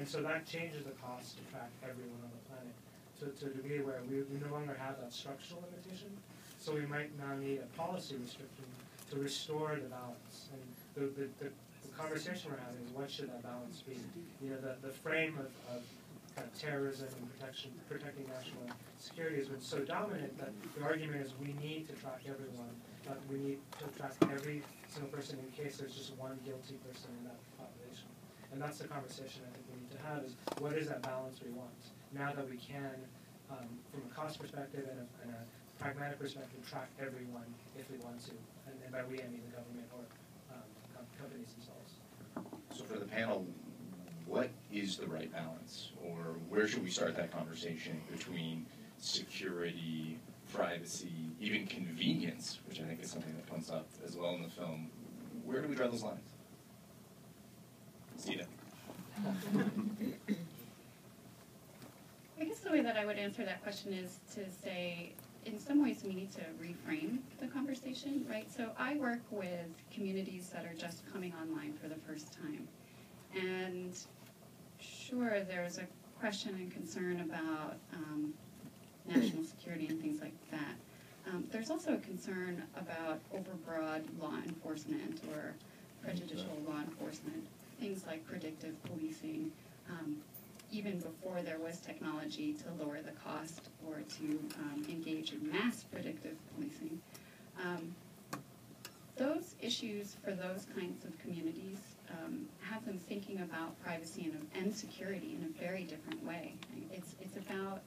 And so that changes the cost to track everyone on the planet to a degree where we no longer have that structural limitation. So we might now need a policy restriction to restore the balance. And the conversation we're having is what should that balance be? You know, the frame of kind of terrorism and protecting national security has been so dominant that the argument is we need to track everyone. We need to track every single person in case there's just one guilty person in that population. And that's the conversation I think we need to have is what is that balance we want? Now that we can, from a cost perspective and a pragmatic perspective, track everyone if we want to. And by we, I mean the government or companies themselves. So for the panel, what is the right balance? Or where should we start that conversation between security, privacy, even convenience, which I think is something that comes up as well in the film? Where do we draw those lines? Zita. I guess the way that I would answer that question is to say, in some ways we need to reframe the conversation, right? So I work with communities that are just coming online for the first time. And sure, there's a question and concern about national security and things like that. There's also a concern about overbroad law enforcement or prejudicial law enforcement, things like predictive policing, even before there was technology to lower the cost or to engage in mass predictive policing. Those issues for those kinds of communities have them thinking about privacy and security in a very different way. It's about